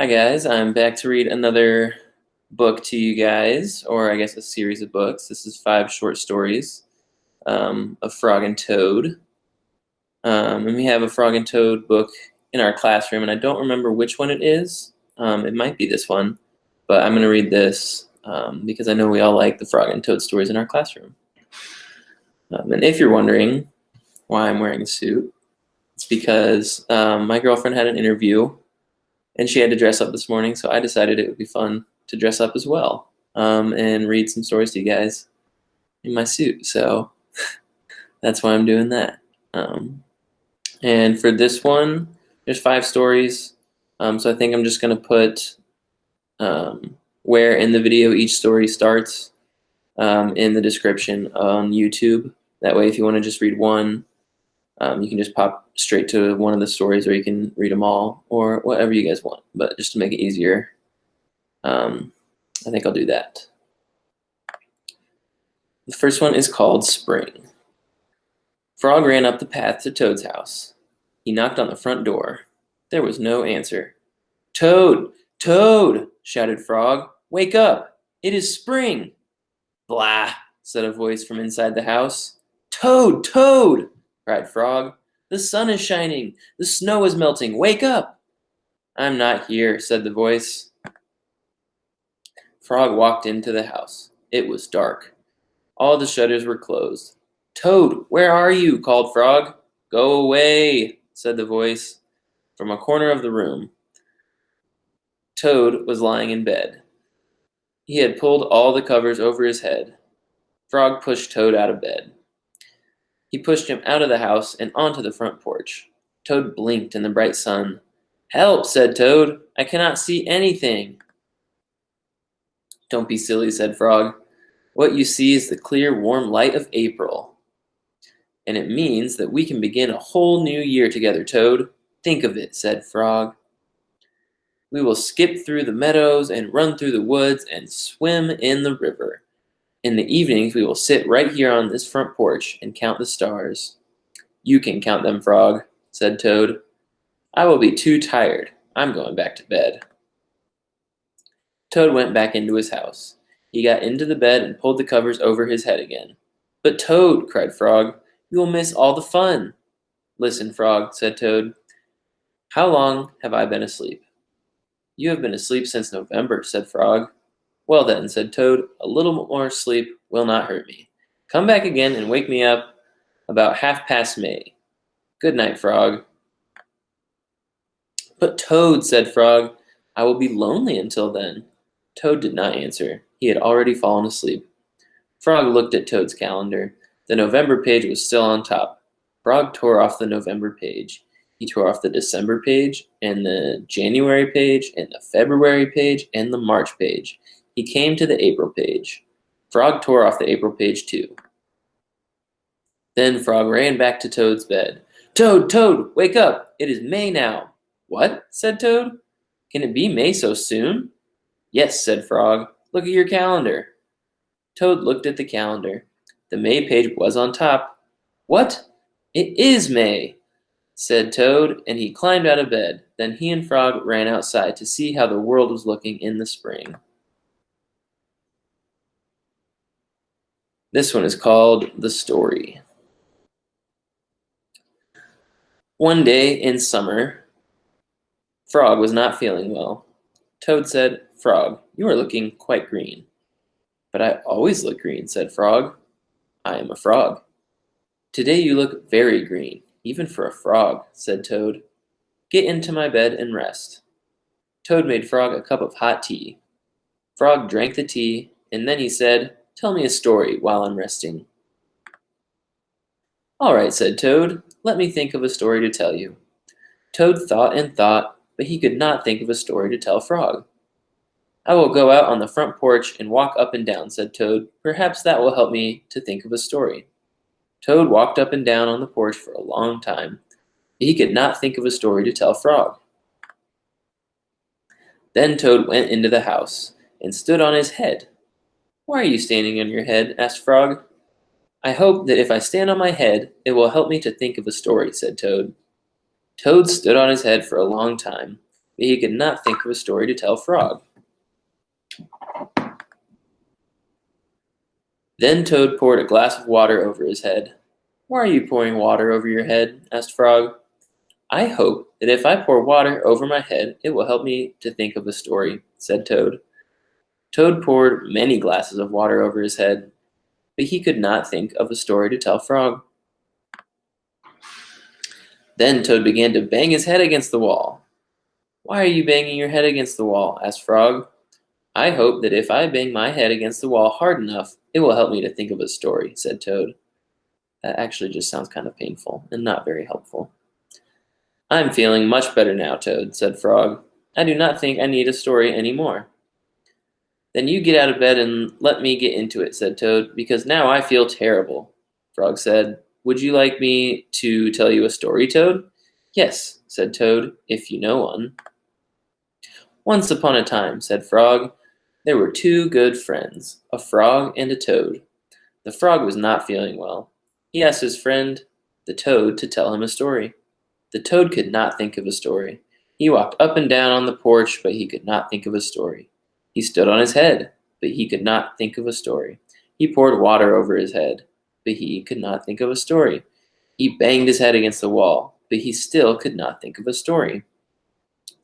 Hi guys, I'm back to read another book to you guys, or I guess a series of books. This is 5 short stories of Frog and Toad. And we have a Frog and Toad book in our classroom, and I don't remember which one it is. It might be this one, but I'm going to read this because I know we all like the Frog and Toad stories in our classroom. And if you're wondering why I'm wearing a suit, it's because my girlfriend had an interview and she had to dress up this morning, so I decided it would be fun to dress up as well and read some stories to you guys in my suit. So that's why I'm doing that. And for this one, there's 5 stories. So I think I'm just going to put where in the video each story starts in the description on YouTube. That way, if you want to just read one, you can just pop straight to one of the stories, or you can read them all, or whatever you guys want. But just to make it easier, I think I'll do that. The first one is called Spring. Frog ran up the path to Toad's house. He knocked on the front door. There was no answer. "Toad! Toad!" shouted Frog. "Wake up! It is spring!" "Blah!" said a voice from inside the house. "Toad! Toad!" cried Frog. "The sun is shining. The snow is melting. Wake up!" "I'm not here," said the voice. Frog walked into the house. It was dark. All the shutters were closed. "Toad, where are you?" called Frog. "Go away," said the voice from a corner of the room. Toad was lying in bed. He had pulled all the covers over his head. Frog pushed Toad out of bed. He pushed him out of the house and onto the front porch. Toad blinked in the bright sun. "Help," said Toad. "I cannot see anything." "Don't be silly," said Frog. "What you see is the clear, warm light of April. And it means that we can begin a whole new year together, Toad. Think of it," said Frog. "We will skip through the meadows and run through the woods and swim in the river. In the evenings, we will sit right here on this front porch and count the stars." "You can count them, Frog," said Toad. "I will be too tired. I'm going back to bed." Toad went back into his house. He got into the bed and pulled the covers over his head again. "But Toad," cried Frog, "you will miss all the fun." "Listen, Frog," said Toad. "How long have I been asleep?" "You have been asleep since November," said Frog. "Well then," said Toad, "a little more sleep will not hurt me. Come back again and wake me up about 1/2 May. Good night, Frog." "But Toad," said Frog, "I will be lonely until then." Toad did not answer. He had already fallen asleep. Frog looked at Toad's calendar. The November page was still on top. Frog tore off the November page. He tore off the December page, and the January page, and the February page, and the March page. He came to the April page. Frog tore off the April page too. Then Frog ran back to Toad's bed. "Toad, Toad, wake up! It is May now." "What?" said Toad. "Can it be May so soon?" "Yes," said Frog. "Look at your calendar." Toad looked at the calendar. The May page was on top. "What? It is May," said Toad, and he climbed out of bed. Then he and Frog ran outside to see how the world was looking in the spring. This one is called The Story. One day in summer, Frog was not feeling well. Toad said, "Frog, you are looking quite green." "But I always look green," said Frog. "I am a frog." "Today you look very green, even for a frog," said Toad. "Get into my bed and rest." Toad made Frog a cup of hot tea. Frog drank the tea, and then he said, "Tell me a story while I'm resting." "All right," said Toad. "Let me think of a story to tell you." Toad thought and thought, but he could not think of a story to tell Frog. "I will go out on the front porch and walk up and down," said Toad. "Perhaps that will help me to think of a story." Toad walked up and down on the porch for a long time. He could not think of a story to tell Frog. Then Toad went into the house and stood on his head. "Why are you standing on your head?" asked Frog. "I hope that if I stand on my head, it will help me to think of a story," said Toad. Toad stood on his head for a long time. but he could not think of a story to tell Frog. Then Toad poured a glass of water over his head. "Why are you pouring water over your head?" asked Frog. "I hope that if I pour water over my head, it will help me to think of a story," said Toad. Toad poured many glasses of water over his head, but he could not think of a story to tell Frog. Then Toad began to bang his head against the wall. "Why are you banging your head against the wall?" asked Frog. "I hope that if I bang my head against the wall hard enough, it will help me to think of a story," said Toad. That actually just sounds kind of painful and not very helpful. "I'm feeling much better now, Toad," said Frog. "I do not think I need a story anymore." "Then you get out of bed and let me get into it," said Toad, "because now I feel terrible." Frog said, "Would you like me to tell you a story, Toad?" "Yes," said Toad, "if you know one." "Once upon a time," said Frog, "there were two good friends, a frog and a toad. The frog was not feeling well. He asked his friend, the toad, to tell him a story. The toad could not think of a story. He walked up and down on the porch, but he could not think of a story. He stood on his head, but he could not think of a story. He poured water over his head, but he could not think of a story. He banged his head against the wall, but he still could not think of a story."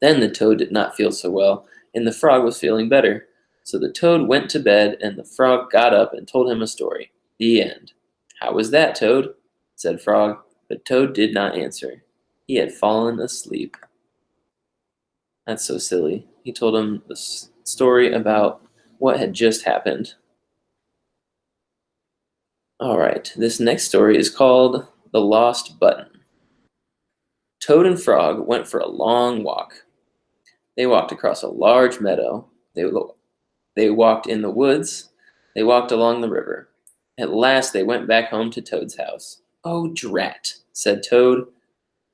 Then the toad did not feel so well, and the frog was feeling better. So the toad went to bed, and the frog got up and told him a story. The end. "How was that, Toad?" said Frog, but Toad did not answer. He had fallen asleep. That's so silly. He told him the story about what had just happened. All right, this next story is called The Lost Button. Toad and Frog went for a long walk. They walked across a large meadow. They walked in the woods. They walked along the river. At last they went back home to Toad's house. "Oh, drat," said Toad.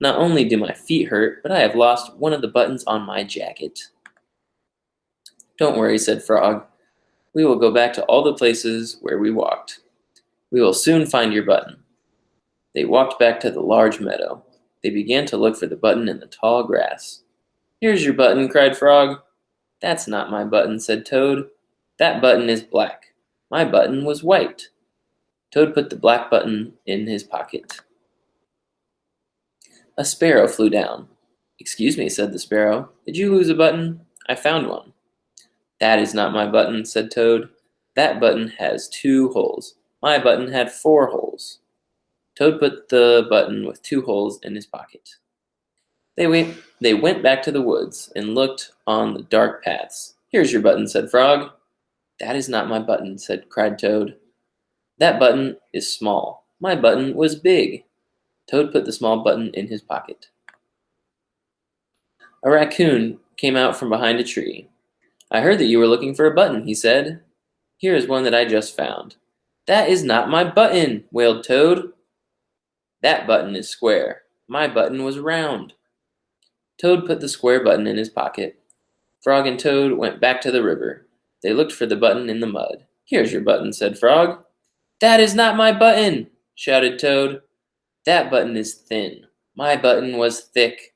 "Not only do my feet hurt, but I have lost one of the buttons on my jacket." "Don't worry," said Frog. "We will go back to all the places where we walked. We will soon find your button." They walked back to the large meadow. They began to look for the button in the tall grass. "Here's your button," cried Frog. "That's not my button," said Toad. "That button is black. My button was white." Toad put the black button in his pocket. A sparrow flew down. "Excuse me," said the sparrow. "Did you lose a button? I found one." "That is not my button," said Toad. "That button has 2 holes. My button had 4 holes." Toad put the button with 2 holes in his pocket. They went back to the woods and looked on the dark paths. "Here's your button," said Frog. "That is not my button," cried Toad. "That button is small. My button was big." Toad put the small button in his pocket. A raccoon came out from behind a tree. "I heard that you were looking for a button," he said. "Here is one that I just found." "That is not my button," wailed Toad. "That button is square. My button was round." Toad put the square button in his pocket. Frog and Toad went back to the river. They looked for the button in the mud. "Here's your button," said Frog. "That is not my button," shouted Toad. "That button is thin. My button was thick."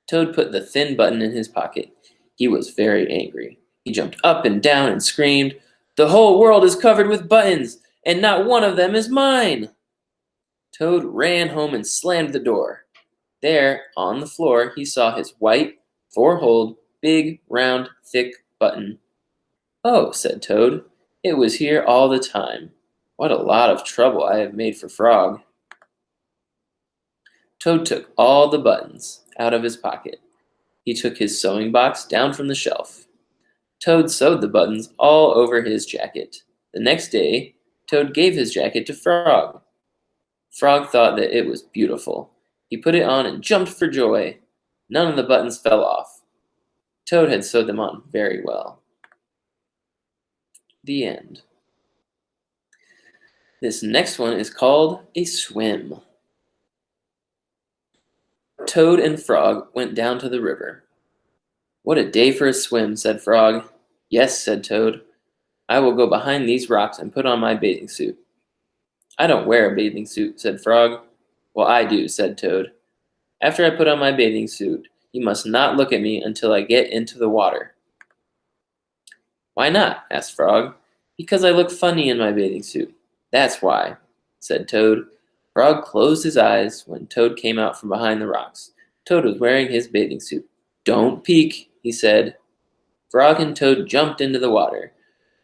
Toad put the thin button in his pocket. He was very angry. He jumped up and down and screamed, "The whole world is covered with buttons, and not one of them is mine!" Toad ran home and slammed the door. There, on the floor, he saw his white, 4-holed, big, round, thick button. "Oh," said Toad, "it was here all the time. What a lot of trouble I have made for Frog." Toad took all the buttons out of his pocket. He took his sewing box down from the shelf. Toad sewed the buttons all over his jacket. The next day, Toad gave his jacket to Frog. Frog thought that it was beautiful. He put it on and jumped for joy. None of the buttons fell off. Toad had sewed them on very well. The end. This next one is called A Swim. Toad and Frog went down to the river. "What a day for a swim," said Frog. "Yes," said Toad. "I will go behind these rocks and put on my bathing suit." "I don't wear a bathing suit," said Frog. "Well, I do," said Toad. After I put on my bathing suit, you must not look at me until I get into the water." "Why not?" asked Frog. "Because I look funny in my bathing suit. That's why," said Toad. Frog closed his eyes when Toad came out from behind the rocks. Toad was wearing his bathing suit. "Don't peek," he said. Frog and Toad jumped into the water.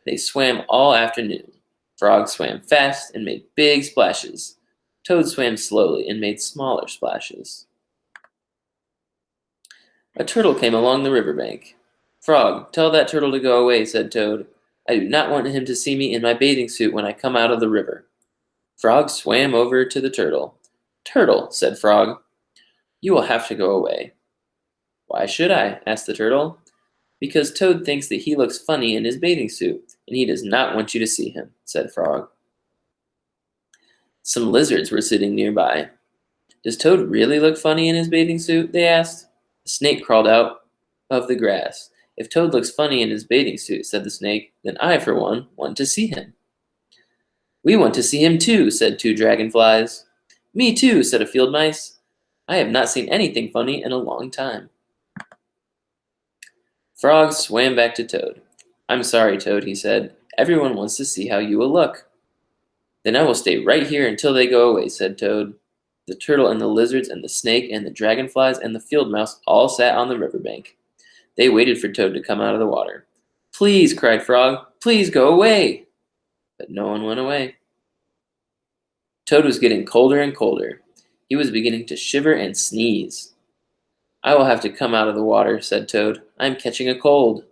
They swam all afternoon. Frog swam fast and made big splashes. Toad swam slowly and made smaller splashes. A turtle came along the riverbank. "Frog, tell that turtle to go away," said Toad. "I do not want him to see me in my bathing suit when I come out of the river." Frog swam over to the turtle. "Turtle," said Frog, "you will have to go away." "Why should I?" asked the turtle. "Because Toad thinks that he looks funny in his bathing suit, and he does not want you to see him," said Frog. Some lizards were sitting nearby. "Does Toad really look funny in his bathing suit?" they asked. A snake crawled out of the grass. "If Toad looks funny in his bathing suit," said the snake, "then I, for one, want to see him." "We want to see him too," said two dragonflies. "Me too," said a field mice. "I have not seen anything funny in a long time." Frog swam back to Toad. "I'm sorry, Toad," he said. "Everyone wants to see how you will look." "Then I will stay right here until they go away," said Toad. The turtle and the lizards and the snake and the dragonflies and the field mouse all sat on the riverbank. They waited for Toad to come out of the water. "Please," cried Frog, "please go away." But no one went away. Toad was getting colder and colder. He was beginning to shiver and sneeze. "I will have to come out of the water," said Toad. "I am catching a cold."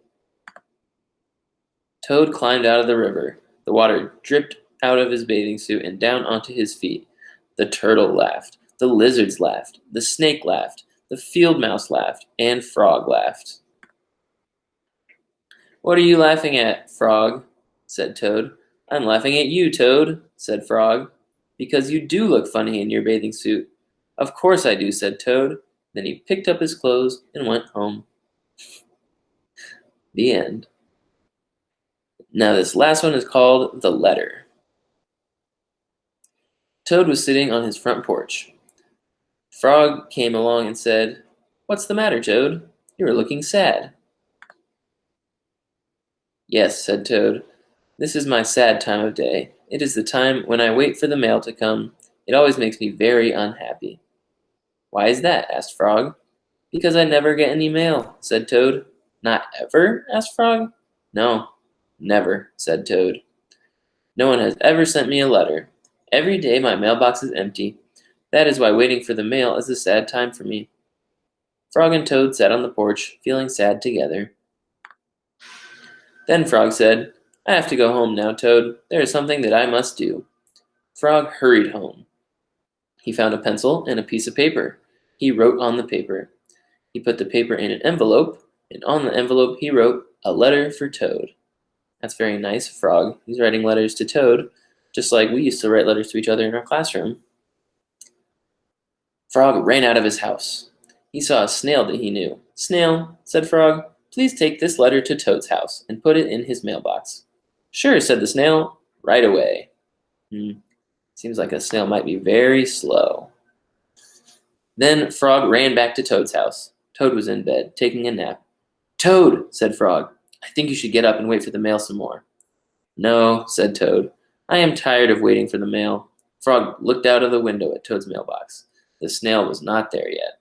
Toad climbed out of the river. The water dripped out of his bathing suit and down onto his feet. The turtle laughed. The lizards laughed. The snake laughed. The field mouse laughed. And Frog laughed. "What are you laughing at, Frog?" said Toad. "I'm laughing at you, Toad," said Frog, "because you do look funny in your bathing suit." "Of course I do," said Toad. Then he picked up his clothes and went home. The end. Now this last one is called The Letter. Toad was sitting on his front porch. Frog came along and said, "What's the matter, Toad? You are looking sad." "Yes," said Toad. "This is my sad time of day. It is the time when I wait for the mail to come. It always makes me very unhappy." "Why is that?" asked Frog. "Because I never get any mail," said Toad. "Not ever?" asked Frog. "No, never," said Toad. "No one has ever sent me a letter. Every day my mailbox is empty. That is why waiting for the mail is a sad time for me." Frog and Toad sat on the porch, feeling sad together. Then Frog said, "I have to go home now, Toad. There is something that I must do." Frog hurried home. He found a pencil and a piece of paper. He wrote on the paper. He put the paper in an envelope, and on the envelope he wrote, "A letter for Toad." That's very nice, Frog. He's writing letters to Toad, just like we used to write letters to each other in our classroom. Frog ran out of his house. He saw a snail that he knew. "Snail," said Frog, "please take this letter to Toad's house and put it in his mailbox." "Sure," said the snail, "right away." Seems like a snail might be very slow. Then Frog ran back to Toad's house. Toad was in bed, taking a nap. "Toad," said Frog, "I think you should get up and wait for the mail some more." "No," said Toad. "I am tired of waiting for the mail." Frog looked out of the window at Toad's mailbox. The snail was not there yet.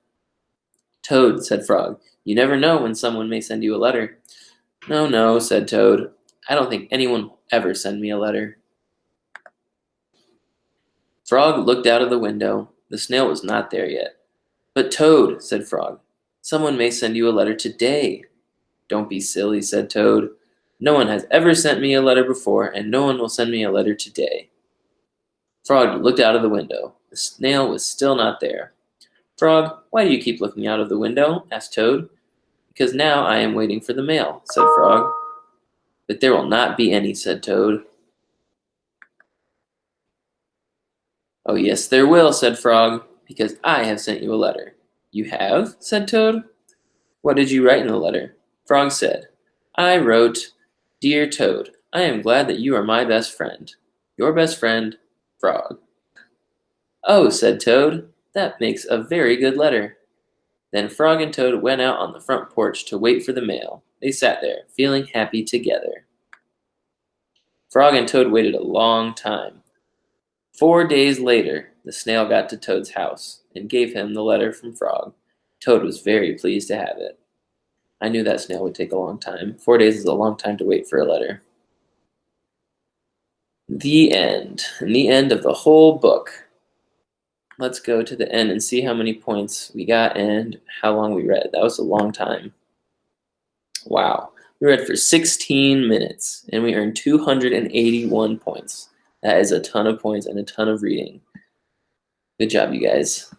"Toad," said Frog, "you never know when someone may send you a letter." "No, no," said Toad. "I don't think anyone will ever send me a letter." Frog looked out of the window. The snail was not there yet. "But Toad," said Frog, "someone may send you a letter today." "Don't be silly," said Toad. "No one has ever sent me a letter before, and no one will send me a letter today." Frog looked out of the window. The snail was still not there. "Frog, why do you keep looking out of the window?" asked Toad. "Because now I am waiting for the mail," said Frog. "But there will not be any," said Toad. "Oh, yes, there will," said Frog, "because I have sent you a letter." "You have?" said Toad. "What did you write in the letter?" Frog said, "I wrote, 'Dear Toad, I am glad that you are my best friend. Your best friend, Frog.'" "Oh," said Toad, That makes a very good letter." Then Frog and Toad went out on the front porch to wait for the mail. They sat there, feeling happy together. Frog and Toad waited a long time. 4 days later, the snail got to Toad's house and gave him the letter from Frog. Toad was very pleased to have it. I knew that snail would take a long time. 4 days is a long time to wait for a letter. The end. And the end of the whole book. Let's go to the end and see how many points we got and how long we read. That was a long time. Wow. We read for 16 minutes and we earned 281 points. That is a ton of points and a ton of reading. Good job, you guys.